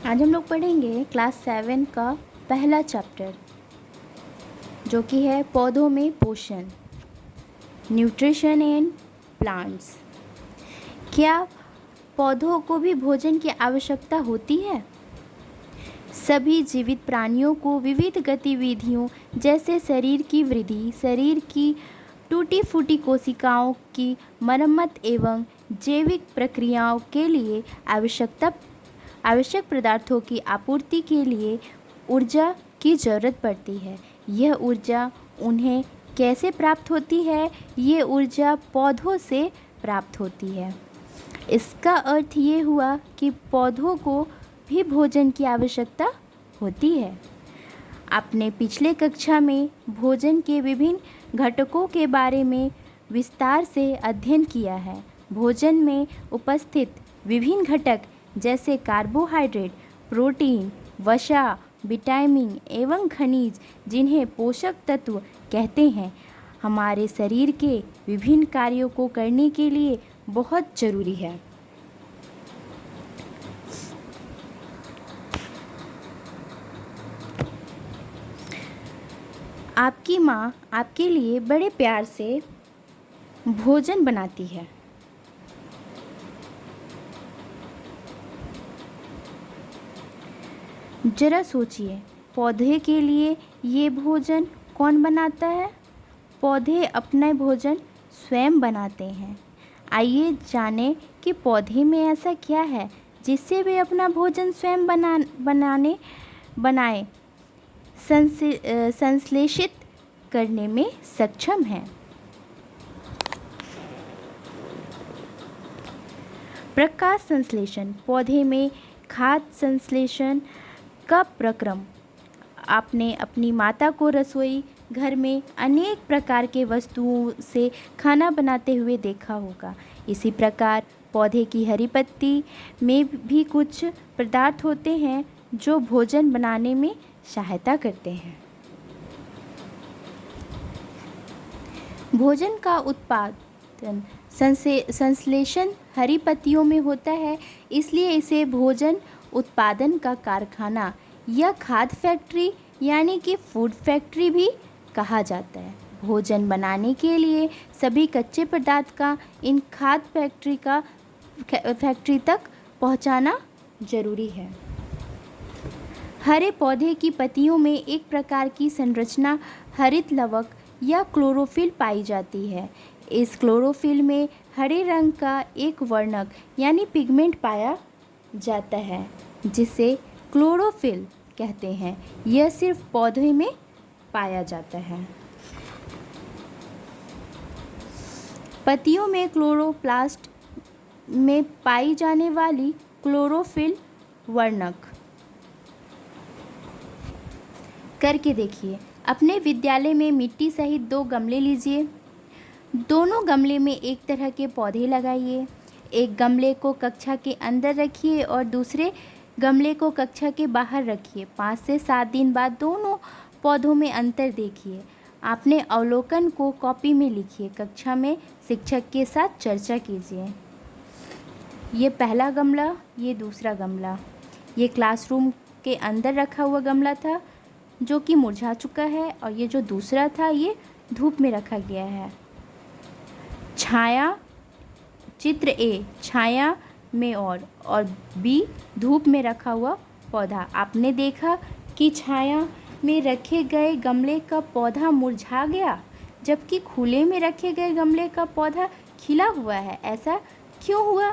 आज हम लोग पढ़ेंगे क्लास 7 का पहला चैप्टर जो कि है पौधों में पोषण, न्यूट्रिशन एंड प्लांट्स। क्या पौधों को भी भोजन की आवश्यकता होती है? सभी जीवित प्राणियों को विविध गतिविधियों जैसे शरीर की वृद्धि, शरीर की टूटी फूटी कोशिकाओं की मरम्मत एवं जैविक प्रक्रियाओं के लिए आवश्यक पदार्थों की आपूर्ति के लिए ऊर्जा की ज़रूरत पड़ती है। यह ऊर्जा उन्हें कैसे प्राप्त होती है? ये ऊर्जा पौधों से प्राप्त होती है। इसका अर्थ ये हुआ कि पौधों को भी भोजन की आवश्यकता होती है। आपने पिछले कक्षा में भोजन के विभिन्न घटकों के बारे में विस्तार से अध्ययन किया है। भोजन में उपस्थित विभिन्न घटक जैसे कार्बोहाइड्रेट, प्रोटीन, वसा, विटामिन एवं खनिज, जिन्हें पोषक तत्व कहते हैं, हमारे शरीर के विभिन्न कार्यों को करने के लिए बहुत जरूरी है। आपकी माँ आपके लिए बड़े प्यार से भोजन बनाती है। जरा सोचिए, पौधे के लिए ये भोजन कौन बनाता है? पौधे अपना भोजन स्वयं बनाते हैं। आइए जानें कि पौधे में ऐसा क्या है जिससे वे अपना भोजन स्वयं बनाए संश्लेषित करने में सक्षम हैं। प्रकाश संश्लेषण। पौधे में खाद्य संश्लेषण का प्रक्रम आपने अपनी माता को रसोई घर में अनेक प्रकार के वस्तुओं से खाना बनाते हुए देखा होगा। इसी प्रकार पौधे की हरी पत्ती में भी कुछ पदार्थ होते हैं जो भोजन बनाने में सहायता करते हैं। भोजन का उत्पादन संश्लेषण हरी पत्तियों में होता है, इसलिए इसे भोजन उत्पादन का कारखाना या खाद्य फैक्ट्री यानी कि फूड फैक्ट्री भी कहा जाता है। भोजन बनाने के लिए सभी कच्चे पदार्थ का इन खाद्य फैक्ट्री तक पहुंचाना जरूरी है। हरे पौधे की पत्तियों में एक प्रकार की संरचना हरित लवक या क्लोरोफिल पाई जाती है। इस क्लोरोफिल में हरे रंग का एक वर्णक यानी पिगमेंट पाया जाता है जिसे क्लोरोफिल कहते हैं। यह सिर्फ पौधे में पाया जाता है। पत्तियों में क्लोरोप्लास्ट में पाई जाने वाली क्लोरोफिल वर्णक करके देखिए। अपने विद्यालय में मिट्टी सहित 2 गमले लीजिए। दोनों गमले में एक तरह के पौधे लगाइए। एक गमले को कक्षा के अंदर रखिए और दूसरे गमले को कक्षा के बाहर रखिए। 5 से 7 दिन बाद दोनों पौधों में अंतर देखिए। आपने अवलोकन को कॉपी में लिखिए। कक्षा में शिक्षक के साथ चर्चा कीजिए। ये पहला गमला, ये दूसरा गमला। ये क्लासरूम के अंदर रखा हुआ गमला था जो कि मुरझा चुका है, और ये जो दूसरा था ये धूप में रखा गया है। छाया, चित्र ए छाया में और बी धूप में रखा हुआ पौधा। आपने देखा कि छाया में रखे गए गमले का पौधा मुरझा गया, जबकि खुले में रखे गए गमले का पौधा खिला हुआ है। ऐसा क्यों हुआ?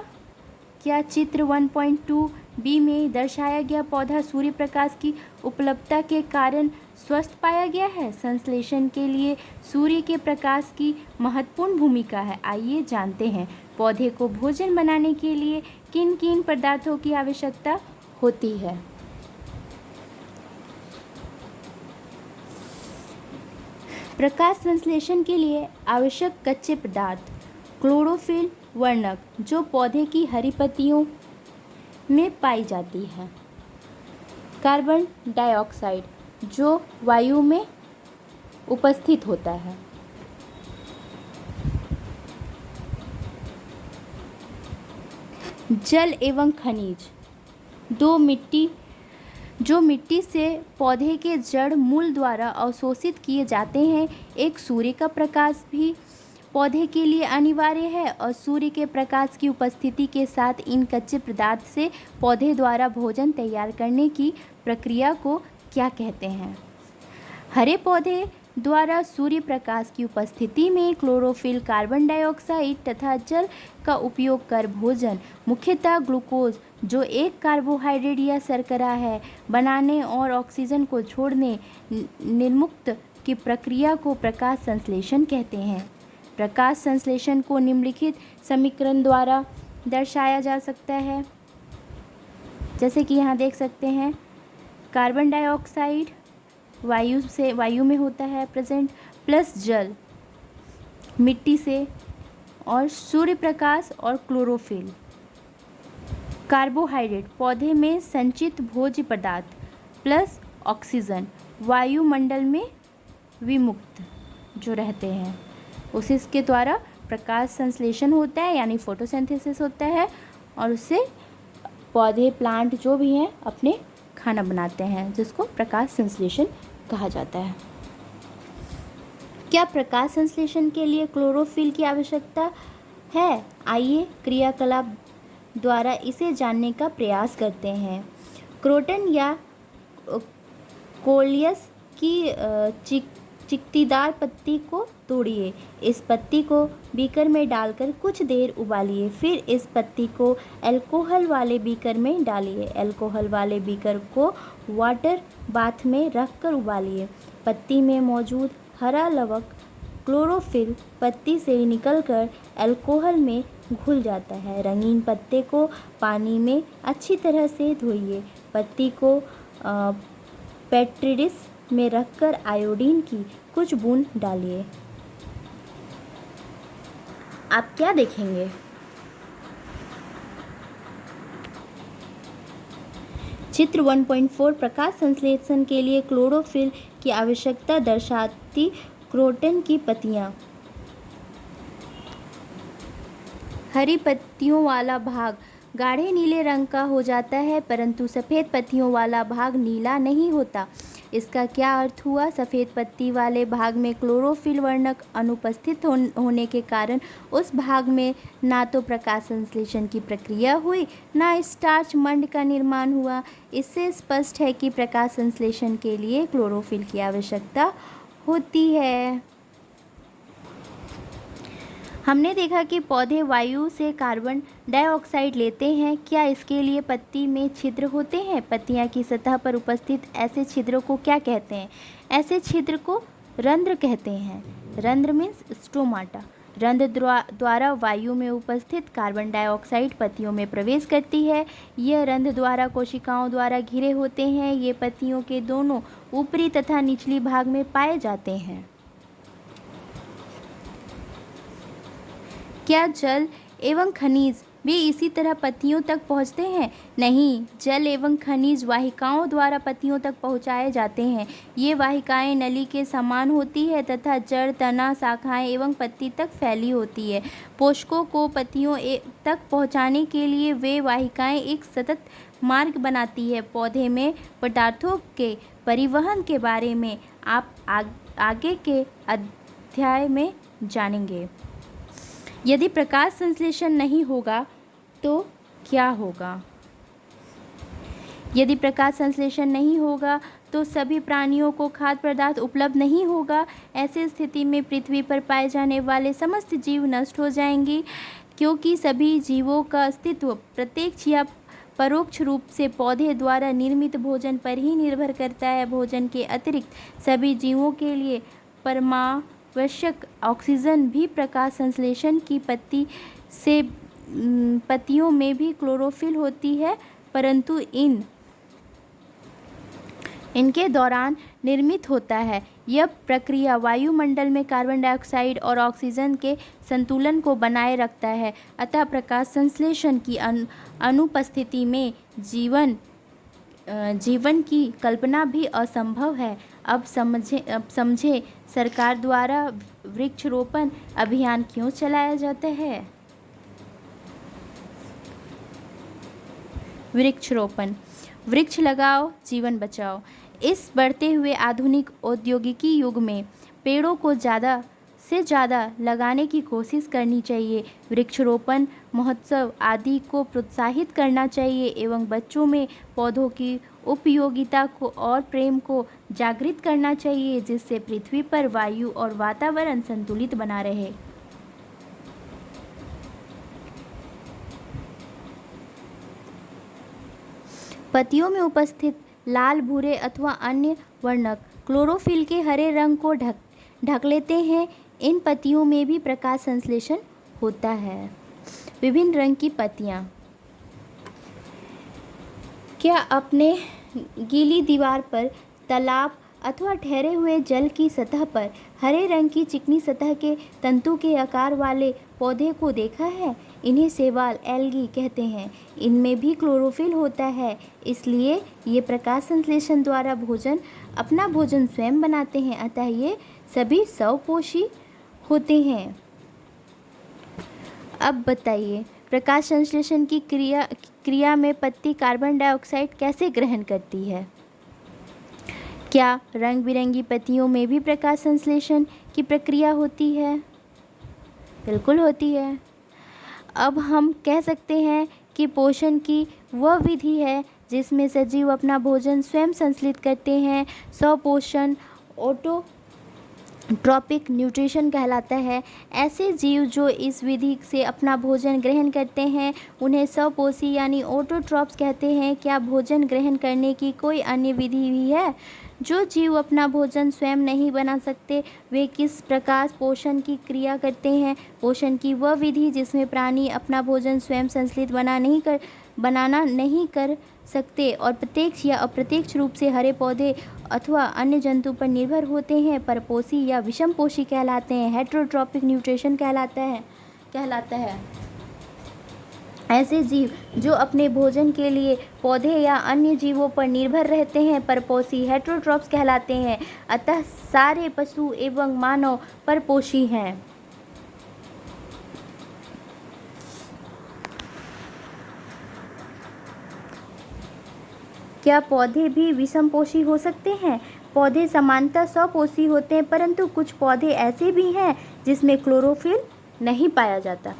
क्या चित्र 1.2 बी में दर्शाया गया पौधा सूर्य प्रकाश की उपलब्धता के कारण स्वस्थ पाया गया है? संश्लेषण के लिए सूर्य के प्रकाश की महत्वपूर्ण भूमिका है। आइए जानते हैं पौधे को भोजन बनाने के लिए किन किन पदार्थों की आवश्यकता होती है। प्रकाश संश्लेषण के लिए आवश्यक कच्चे पदार्थ: क्लोरोफिल वर्णक जो पौधे की हरी पत्तियों में पाई जाती है, कार्बन डाइऑक्साइड जो वायु में उपस्थित होता है, जल एवं खनिज, 2 मिट्टी जो मिट्टी से पौधे के जड़ मूल द्वारा अवशोषित किए जाते हैं। एक सूर्य का प्रकाश भी पौधे के लिए अनिवार्य है और सूर्य के प्रकाश की उपस्थिति के साथ इन कच्चे पदार्थ से पौधे द्वारा भोजन तैयार करने की प्रक्रिया को क्या कहते हैं? हरे पौधे द्वारा सूर्य प्रकाश की उपस्थिति में क्लोरोफिल, कार्बन डाइऑक्साइड तथा जल का उपयोग कर भोजन, मुख्यतः ग्लूकोज जो एक कार्बोहाइड्रेट या शर्करा है, बनाने और ऑक्सीजन को छोड़ने निर्मुक्त की प्रक्रिया को प्रकाश संश्लेषण कहते हैं। प्रकाश संश्लेषण को निम्नलिखित समीकरण द्वारा दर्शाया जा सकता है, जैसे कि यहाँ देख सकते हैं। कार्बन डाइऑक्साइड वायु में होता है प्रेजेंट, प्लस जल मिट्टी से, और सूर्य प्रकाश और क्लोरोफिल। कार्बोहाइड्रेट पौधे में संचित भोज्य पदार्थ प्लस ऑक्सीजन वायुमंडल में विमुक्त जो रहते हैं, उसके द्वारा प्रकाश संश्लेषण होता है, यानी फोटोसिंथेसिस होता है, और उससे पौधे, प्लांट जो भी हैं अपने खाना बनाते हैं, जिसको प्रकाश संश्लेषण कहा जाता है। क्या प्रकाश संश्लेषण के लिए क्लोरोफिल की आवश्यकता है? आइए क्रियाकलाप द्वारा इसे जानने का प्रयास करते हैं। क्रोटन या कोलियस की चिकटीदार पत्ती को तोड़िए। इस पत्ती को बीकर में डालकर कुछ देर उबालिए। फिर इस पत्ती को अल्कोहल वाले बीकर में डालिए। अल्कोहल वाले बीकर को वाटर बाथ में रखकर उबालिए। पत्ती में मौजूद हरा लवक क्लोरोफिल पत्ती से निकलकर अल्कोहल में घुल जाता है। रंगीन पत्ते को पानी में अच्छी तरह से धोइए। पत्ती को पेट्री डिश में रखकर आयोडीन की कुछ बूंद डालिए। आप क्या देखेंगे? चित्र 1.4 प्रकाश संश्लेषण के लिए क्लोरोफिल की आवश्यकता दर्शाती क्रोटन की पत्तियां। हरी पत्तियों वाला भाग गाढ़े नीले रंग का हो जाता है, परंतु सफ़ेद पत्तियों वाला भाग नीला नहीं होता। इसका क्या अर्थ हुआ? सफ़ेद पत्ती वाले भाग में क्लोरोफिल वर्णक अनुपस्थित होने के कारण उस भाग में ना तो प्रकाश संश्लेषण की प्रक्रिया हुई, ना स्टार्च मंड का निर्माण हुआ। इससे स्पष्ट है कि प्रकाश संश्लेषण के लिए क्लोरोफिल की आवश्यकता होती है। हमने देखा कि पौधे वायु से कार्बन डाइऑक्साइड लेते हैं। क्या इसके लिए पत्ती में छिद्र होते हैं? पत्तियां की सतह पर उपस्थित ऐसे छिद्रों को क्या कहते हैं? ऐसे छिद्र को रंध्र कहते हैं। रंध्र मीन्स स्टोमाटा। रंध्र द्वारा वायु में उपस्थित कार्बन डाइऑक्साइड पत्तियों में प्रवेश करती है। यह रंध्र द्वारा कोशिकाओं द्वारा घिरे होते हैं। ये पत्तियों के दोनों ऊपरी तथा निचली भाग में पाए जाते हैं। क्या जल एवं खनिज भी इसी तरह पत्तियों तक पहुँचते हैं? नहीं, जल एवं खनिज वाहिकाओं द्वारा पत्तियों तक पहुँचाए जाते हैं। ये वाहिकाएं नली के समान होती है तथा जड़, तना, शाखाएं एवं पत्ती तक फैली होती है। पोषकों को पत्तियों तक पहुँचाने के लिए वे वाहिकाएं एक सतत मार्ग बनाती है। पौधे में पदार्थों के परिवहन के बारे में आप आगे के अध्याय में जानेंगे। यदि प्रकाश संश्लेषण नहीं होगा तो क्या होगा? यदि प्रकाश संश्लेषण नहीं होगा तो सभी प्राणियों को खाद्य पदार्थ उपलब्ध नहीं होगा। ऐसी स्थिति में पृथ्वी पर पाए जाने वाले समस्त जीव नष्ट हो जाएंगे, क्योंकि सभी जीवों का अस्तित्व प्रत्यक्ष या परोक्ष रूप से पौधे द्वारा निर्मित भोजन पर ही निर्भर करता है। भोजन के अतिरिक्त सभी जीवों के लिए परमावश्यक ऑक्सीजन भी प्रकाश संश्लेषण की पत्तियों में भी क्लोरोफिल होती है, परंतु इनके दौरान निर्मित होता है। यह प्रक्रिया वायुमंडल में कार्बन डाइऑक्साइड और ऑक्सीजन के संतुलन को बनाए रखता है। अतः प्रकाश संश्लेषण की अनुपस्थिति में जीवन की कल्पना भी असंभव है। अब समझे सरकार द्वारा वृक्षारोपण अभियान क्यों चलाया जाता है? वृक्षारोपण वृक्ष लगाओ, जीवन बचाओ। इस बढ़ते हुए आधुनिक औद्योगिकी युग में पेड़ों को ज़्यादा से ज़्यादा लगाने की कोशिश करनी चाहिए। वृक्षारोपण महोत्सव आदि को प्रोत्साहित करना चाहिए एवं बच्चों में पौधों की उपयोगिता को और प्रेम को जागृत करना चाहिए, जिससे पृथ्वी पर वायु और वातावरण संतुलित बना रहे। पत्तियों में उपस्थित लाल, भूरे अथवा अन्य वर्णक क्लोरोफिल के हरे रंग को ढक लेते हैं। इन पत्तियों में भी प्रकाश संश्लेषण होता है। विभिन्न रंग की पत्तियाँ। क्या अपने गीली दीवार पर, तालाब अथवा ठहरे हुए जल की सतह पर हरे रंग की चिकनी सतह के तंतु के आकार वाले पौधे को देखा है? इन्हें शैवाल, एल्गी कहते हैं। इनमें भी क्लोरोफिल होता है, इसलिए ये प्रकाश संश्लेषण द्वारा अपना भोजन स्वयं बनाते हैं, अतः ये सभी स्वपोषी होते हैं। अब बताइए, प्रकाश संश्लेषण की क्रिया में पत्ती कार्बन डाइऑक्साइड कैसे ग्रहण करती है? क्या रंग बिरंगी पत्तियों में भी प्रकाश संश्लेषण की प्रक्रिया होती है? बिल्कुल होती है। अब हम कह सकते हैं कि पोषण की वह विधि है जिसमें सजीव अपना भोजन स्वयं संश्लेषित करते हैं। स्वपोषण ऑटोट्रॉपिक न्यूट्रिशन कहलाता है। ऐसे जीव जो इस विधि से अपना भोजन ग्रहण करते हैं उन्हें स्वपोषी यानी ऑटोट्रॉप्स कहते हैं। क्या भोजन ग्रहण करने की कोई अन्य विधि भी है? जो जीव अपना भोजन स्वयं नहीं बना सकते वे किस प्रकार पोषण की क्रिया करते हैं? पोषण की वह विधि जिसमें प्राणी अपना भोजन स्वयं संश्लेषित बनाना नहीं कर सकते और प्रत्यक्ष या अप्रत्यक्ष रूप से हरे पौधे अथवा अन्य जंतु पर निर्भर होते हैं, परपोषी या विषमपोषी कहलाते हैं। हेटेरोट्रॉपिक न्यूट्रिशन कहलाता है ऐसे जीव जो अपने भोजन के लिए पौधे या अन्य जीवों पर निर्भर रहते हैं, परपोषी। हेटेरोट्रॉप्स कहलाते हैं। अतः सारे पशु एवं मानव परपोषी हैं। क्या पौधे भी विषमपोषी हो सकते हैं? पौधे सामान्यतः स्वपोषी होते हैं, परंतु कुछ पौधे ऐसे भी हैं जिसमें क्लोरोफिल नहीं पाया जाता।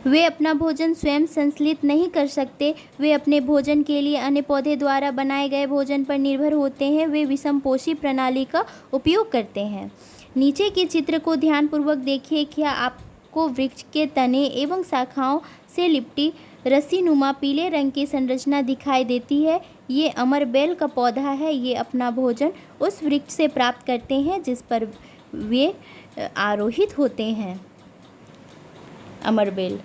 वे अपना भोजन स्वयं संश्लेषित नहीं कर सकते। वे अपने भोजन के लिए अन्य पौधे द्वारा बनाए गए भोजन पर निर्भर होते हैं। वे विषमपोषी प्रणाली का उपयोग करते हैं। नीचे के चित्र को ध्यानपूर्वक देखिए। क्या आपको वृक्ष के तने एवं शाखाओं से लिपटी रस्सीनुमा पीले रंग की संरचना दिखाई देती है? ये अमरबेल का पौधा है। ये अपना भोजन उस वृक्ष से प्राप्त करते हैं जिस पर वे आरोहित होते हैं। अमरबेल,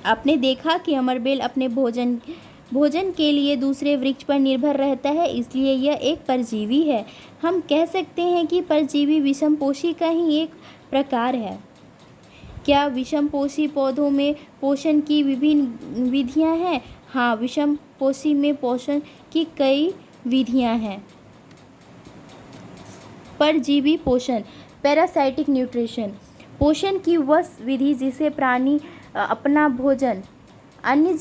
आपने देखा कि अमरबेल अपने भोजन के लिए दूसरे वृक्ष पर निर्भर रहता है, इसलिए यह एक परजीवी है। हम कह सकते हैं कि परजीवी विषमपोषी का ही एक प्रकार है। क्या विषमपोषी पौधों में पोषण की विभिन्न विधियां हैं? हाँ, विषमपोषी में पोषण की कई विधियां हैं। परजीवी पोषण, पैरासाइटिक न्यूट्रिशन, पोषण की वह विधि जिसे प्राणी अपना भोजन अन्य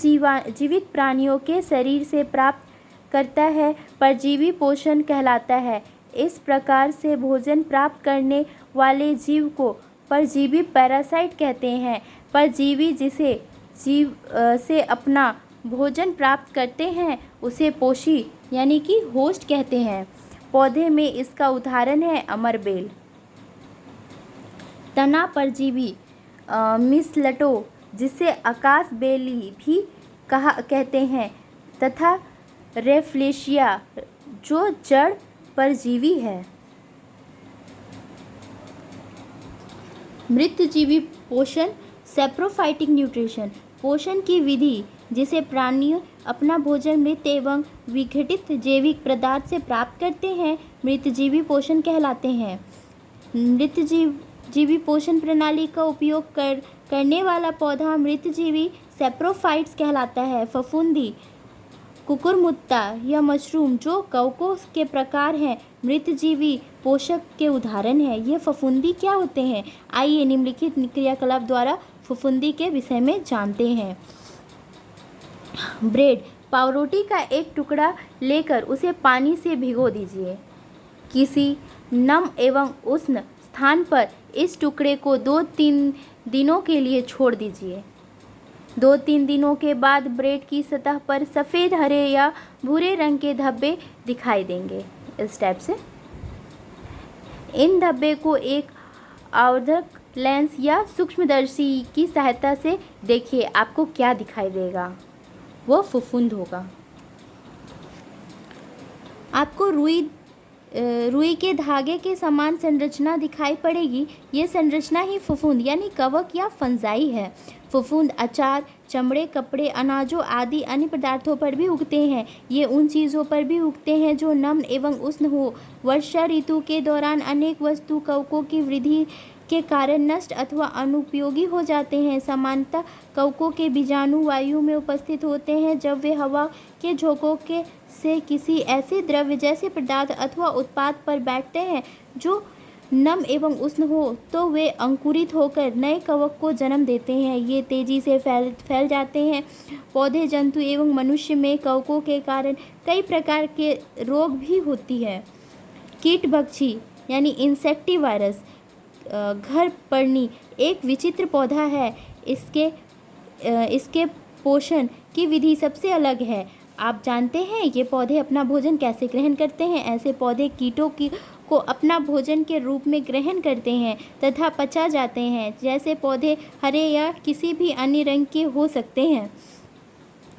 जीवित प्राणियों के शरीर से प्राप्त करता है, परजीवी पोषण कहलाता है। इस प्रकार से भोजन प्राप्त करने वाले जीव को परजीवी पैरासाइट कहते हैं। परजीवी जिसे जीव से अपना भोजन प्राप्त करते हैं उसे पोषी यानी कि होस्ट कहते हैं। पौधे में इसका उदाहरण है अमरबेल। तना परजीवी मिसलटो जिसे आकाशबेली भी कहते हैं तथा रेफ्लेशिया जो जड़ परजीवी है। मृतजीवी पोषण, सैप्रोफाइटिक न्यूट्रिशन, पोषण की विधि जिसे प्राणी अपना भोजन मृत एवं विघटित जैविक पदार्थ से प्राप्त करते हैं, मृतजीवी पोषण कहलाते हैं। मृतजीवी पोषण प्रणाली का उपयोग करने वाला पौधा मृतजीवी सैप्रोफाइट्स कहलाता है। फफूंदी, कुकुरमुत्ता या मशरूम जो कवकों के प्रकार हैं, मृतजीवी पोषक के उदाहरण हैं। ये फफूंदी क्या होते हैं? आइए निम्नलिखित क्रियाकलाप द्वारा फफूंदी के विषय में जानते हैं। ब्रेड, पावरोटी का एक टुकड़ा लेकर उसे पानी से भिगो दीजिए। किसी नम एवं उष्ण स्थान पर इस टुकड़े को 2-3 दिनों के लिए छोड़ दीजिए। 2-3 दिनों के बाद ब्रेड की सतह पर सफ़ेद, हरे या भूरे रंग के धब्बे दिखाई देंगे। इस टाइप से इन धब्बे को एक आवर्धक लेंस या सूक्ष्मदर्शी की सहायता से देखिए। आपको क्या दिखाई देगा? वो फफूंद होगा। आपको रुई के धागे के समान संरचना दिखाई पड़ेगी। ये संरचना ही फफूंद यानी कवक या फंजाई है। फफूंद अचार, चमड़े, कपड़े, अनाजों आदि अन्य पदार्थों पर भी उगते हैं। ये उन चीज़ों पर भी उगते हैं जो नम्र एवं उष्ण हो। वर्षा ऋतु के दौरान अनेक वस्तु कवकों की वृद्धि के कारण नष्ट अथवा अनुपयोगी हो जाते हैं। सामान्यतः कवकों के बीजाणु वायु में उपस्थित होते हैं। जब वे हवा के झोंकों से किसी ऐसे द्रव्य जैसे पदार्थ अथवा उत्पाद पर बैठते हैं जो नम एवं उष्ण हो, तो वे अंकुरित होकर नए कवक को जन्म देते हैं। ये तेजी से फैल जाते हैं। पौधे, जंतु एवं मनुष्य में कवकों के कारण कई प्रकार के रोग भी होती है। कीटभक्षी यानी इंसेक्टिवायरस घर पर्णी एक विचित्र पौधा है। इसके पोषण की विधि सबसे अलग है। आप जानते हैं ये पौधे अपना भोजन कैसे ग्रहण करते हैं? ऐसे पौधे कीटों को अपना भोजन के रूप में ग्रहण करते हैं तथा पचा जाते हैं। जैसे पौधे हरे या किसी भी अन्य रंग के हो सकते हैं।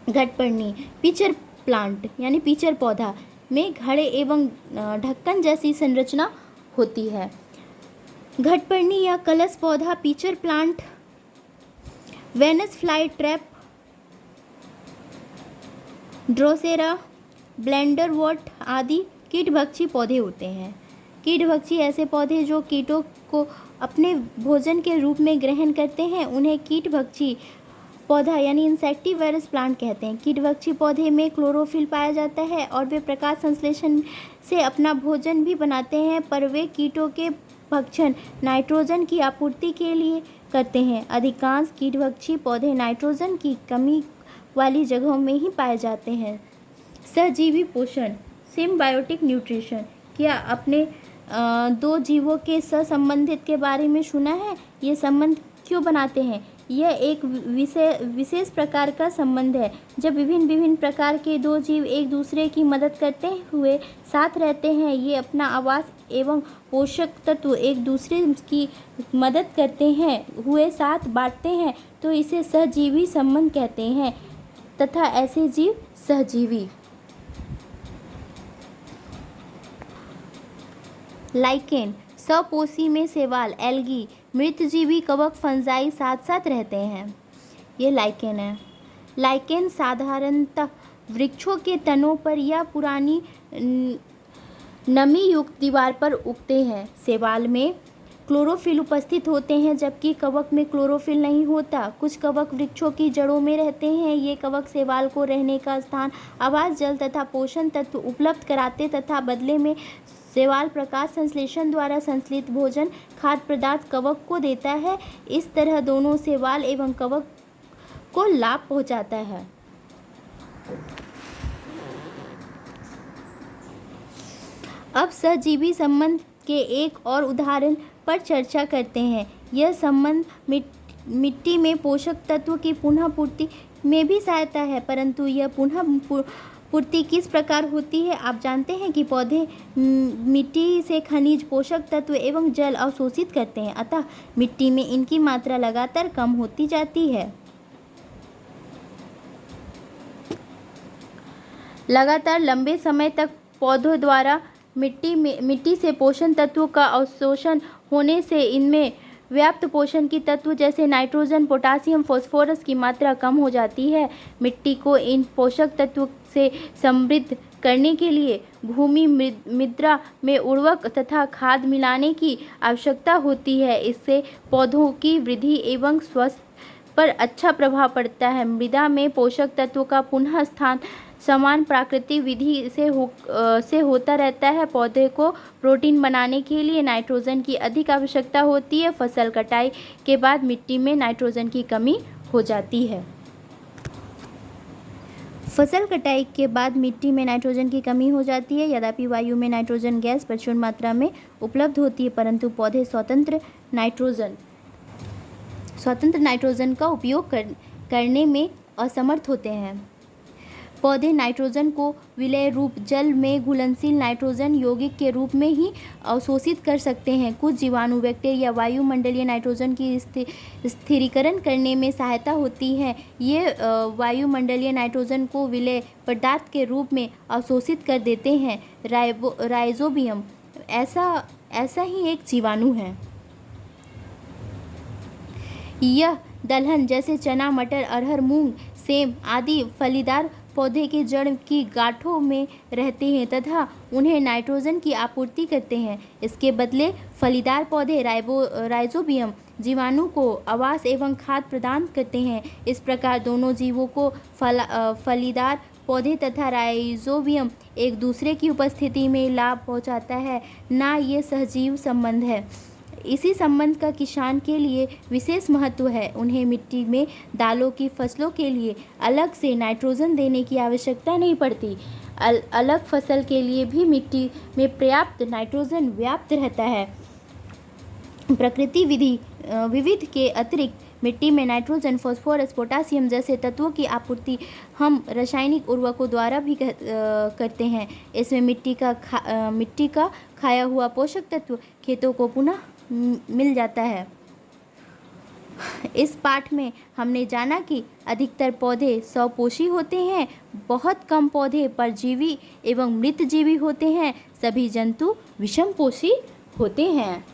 घटपर्णी पिचर प्लांट यानी पिचर पौधा में घड़े एवं ढक्कन जैसी संरचना होती है। घटपर्णी या कलश पौधा, pitcher plant, Venus fly trap, drosera, bladderwort आदि कीटभक्षी पौधे होते हैं। कीटभक्षी ऐसे पौधे जो कीटों को अपने भोजन के रूप में ग्रहण करते हैं, उन्हें कीटभक्षी पौधा यानी इंसेक्टिवायरस प्लांट कहते हैं। कीटभक्षी पौधे में क्लोरोफिल पाया जाता है और वे प्रकाश संश्लेषण से अपना भोजन भी बनाते हैं, पर वे कीटों के भक्षण नाइट्रोजन की आपूर्ति के लिए करते हैं। अधिकांश कीटभक्षी पौधे नाइट्रोजन की कमी वाली जगहों में ही पाए जाते हैं। सहजीवी पोषण, सिम्बायोटिक न्यूट्रिशन। क्या आपने दो जीवों के सहसंबंधित के बारे में सुना है? ये संबंध क्यों बनाते हैं? यह एक विशेष प्रकार का संबंध है जब विभिन्न प्रकार के दो जीव एक दूसरे की मदद करते हुए साथ रहते हैं। ये अपना आवास एवं पोषक तत्व एक दूसरे की मदद करते हुए साथ बांटते हैं, तो इसे सहजीवी संबंध कहते हैं तथा ऐसे जीव सहजीवी। लाइकेन, सपोषी में शैवाल, एल्गी, मृतजीवी कवक, फंजाई साथ साथ रहते हैं। ये लाइकेन है। लाइकेन साधारणतः वृक्षों के तनों पर या पुरानी नमी युक्त दीवार पर उगते हैं। शैवाल में क्लोरोफिल उपस्थित होते हैं जबकि कवक में क्लोरोफिल नहीं होता। कुछ कवक वृक्षों की जड़ों में रहते हैं। ये कवक शैवाल को रहने का स्थान, आवास, जल तथा पोषण तत्व उपलब्ध कराते तथा बदले में शैवाल प्रकाश संश्लेषण द्वारा संश्लित भोजन खाद्य पदार्थ कवक को देता है। इस तरह दोनों शैवाल एवं कवक को लाभ पहुंचाता है। अब सहजीवी संबंध के एक और उदाहरण पर चर्चा करते हैं। यह संबंध मिट्टी में पोषक तत्व की पुनः पूर्ति में भी सहायता है, परंतु यह पुनः पूर्ति किस प्रकार होती है? आप जानते हैं कि पौधे मिट्टी से खनिज, पोषक तत्व एवं जल अवशोषित करते हैं, अतः मिट्टी में इनकी मात्रा लगातार कम होती जाती है। लगातार लंबे समय तक पौधों द्वारा मिट्टी से पोषण तत्वों का अवशोषण होने से इनमें व्याप्त पोषण की तत्व जैसे नाइट्रोजन, पोटासियम, फास्फोरस की मात्रा कम हो जाती है। मिट्टी को इन पोषक तत्वों से समृद्ध करने के लिए भूमि मृदा में उर्वरक तथा खाद मिलाने की आवश्यकता होती है। इससे पौधों की वृद्धि एवं स्वास्थ्य पर अच्छा प्रभाव पड़ता है। मृदा में पोषक तत्वों का पुनः स्थान समान प्राकृतिक विधि से होता रहता है। पौधे को प्रोटीन बनाने के लिए नाइट्रोजन की अधिक आवश्यकता होती है। फसल कटाई के बाद मिट्टी में नाइट्रोजन की कमी हो जाती है। फसल कटाई के बाद मिट्टी में नाइट्रोजन की कमी हो जाती है। यद्यपि वायु में नाइट्रोजन गैस प्रचुर मात्रा में उपलब्ध होती है, परंतु पौधे स्वतंत्र नाइट्रोजन का उपयोग करने में असमर्थ होते हैं। पौधे नाइट्रोजन को विलेय रूप जल में घुलनशील नाइट्रोजन यौगिक के रूप में ही अवशोषित कर सकते हैं। कुछ जीवाणु बैक्टीरिया वायुमंडलीय नाइट्रोजन की स्थिरीकरण करने में सहायता होती है। ये वायुमंडलीय नाइट्रोजन को विलेय पदार्थ के रूप में अवशोषित कर देते हैं। राइजोबियम ऐसा ही एक जीवाणु है। यह दलहन जैसे चना, मटर, अरहर, मूंग, सेम आदि फलीदार पौधे के जड़ की गांठों में रहते हैं तथा उन्हें नाइट्रोजन की आपूर्ति करते हैं। इसके बदले फलीदार पौधे राइजोबियम जीवाणु को आवास एवं खाद्य प्रदान करते हैं। इस प्रकार दोनों जीवों को फलीदार पौधे तथा राइजोबियम एक दूसरे की उपस्थिति में लाभ पहुंचाता है, ना ये सहजीव संबंध है। इसी संबंध का किसान के लिए विशेष महत्व है। उन्हें मिट्टी में दालों की फसलों के लिए अलग से नाइट्रोजन देने की आवश्यकता नहीं पड़ती। अलग फसल के लिए भी मिट्टी में पर्याप्त नाइट्रोजन व्याप्त रहता है। प्रकृति विविध के अतिरिक्त मिट्टी में नाइट्रोजन, फास्फोरस, पोटासियम जैसे तत्वों की आपूर्ति हम रासायनिक उर्वरकों द्वारा भी करते हैं। इसमें मिट्टी का खाया हुआ पोषक तत्व खेतों को पुनः मिल जाता है। इस पाठ में हमने जाना कि अधिकतर पौधे स्वपोषी होते हैं, बहुत कम पौधे परजीवी एवं मृतजीवी होते हैं, सभी जंतु विषमपोषी होते हैं।